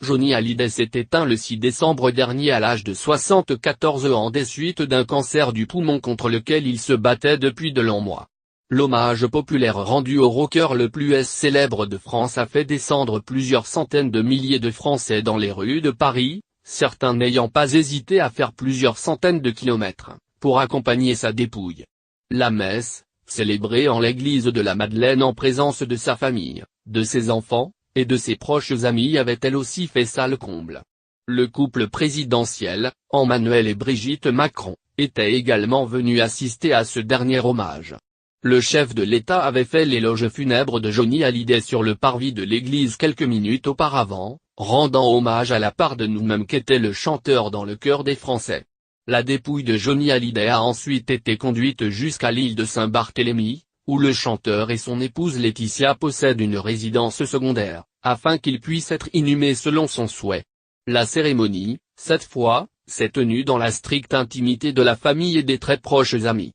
Johnny Hallyday s'est éteint le 6 décembre dernier à l'âge de 74 ans des suites d'un cancer du poumon contre lequel il se battait depuis de longs mois. L'hommage populaire rendu au rocker le plus célèbre de France a fait descendre plusieurs centaines de milliers de Français dans les rues de Paris, certains n'ayant pas hésité à faire plusieurs centaines de kilomètres, pour accompagner sa dépouille. La messe, célébrée en l'église de la Madeleine en présence de sa famille, de ses enfants, et de ses proches amis avait elle aussi fait salle comble. Le couple présidentiel, Emmanuel et Brigitte Macron, était également venu assister à ce dernier hommage. Le chef de l'État avait fait l'éloge funèbre de Johnny Hallyday sur le parvis de l'église quelques minutes auparavant, rendant hommage à la part de nous-mêmes qu'était le chanteur dans le cœur des Français. La dépouille de Johnny Hallyday a ensuite été conduite jusqu'à l'île de Saint-Barthélemy, où le chanteur et son épouse Laetitia possèdent une résidence secondaire, afin qu'il puisse être inhumé selon son souhait. La cérémonie, cette fois, s'est tenue dans la stricte intimité de la famille et des très proches amis.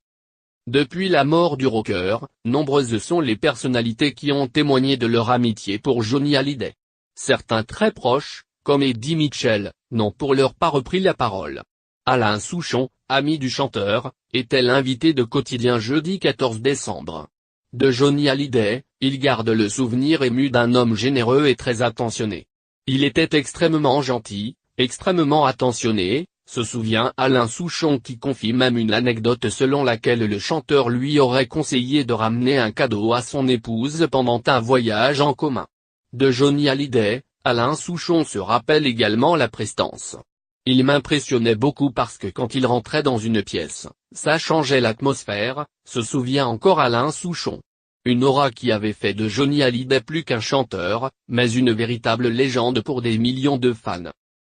Depuis la mort du rocker, nombreuses sont les personnalités qui ont témoigné de leur amitié pour Johnny Hallyday. Certains très proches, comme Eddie Mitchell, n'ont pour leur pas repris la parole. Alain Souchon, ami du chanteur, était l'invité de Quotidien jeudi 14 décembre. De Johnny Hallyday, il garde le souvenir ému d'un homme généreux et très attentionné. Il était extrêmement gentil, extrêmement attentionné, se souvient Alain Souchon qui confie même une anecdote selon laquelle le chanteur lui aurait conseillé de ramener un cadeau à son épouse pendant un voyage en commun. De Johnny Hallyday, Alain Souchon se rappelle également la prestance. Il m'impressionnait beaucoup parce que quand il rentrait dans une pièce, ça changeait l'atmosphère, se souvient encore Alain Souchon. Une aura qui avait fait de Johnny Hallyday plus qu'un chanteur, mais une véritable légende pour des millions de fans.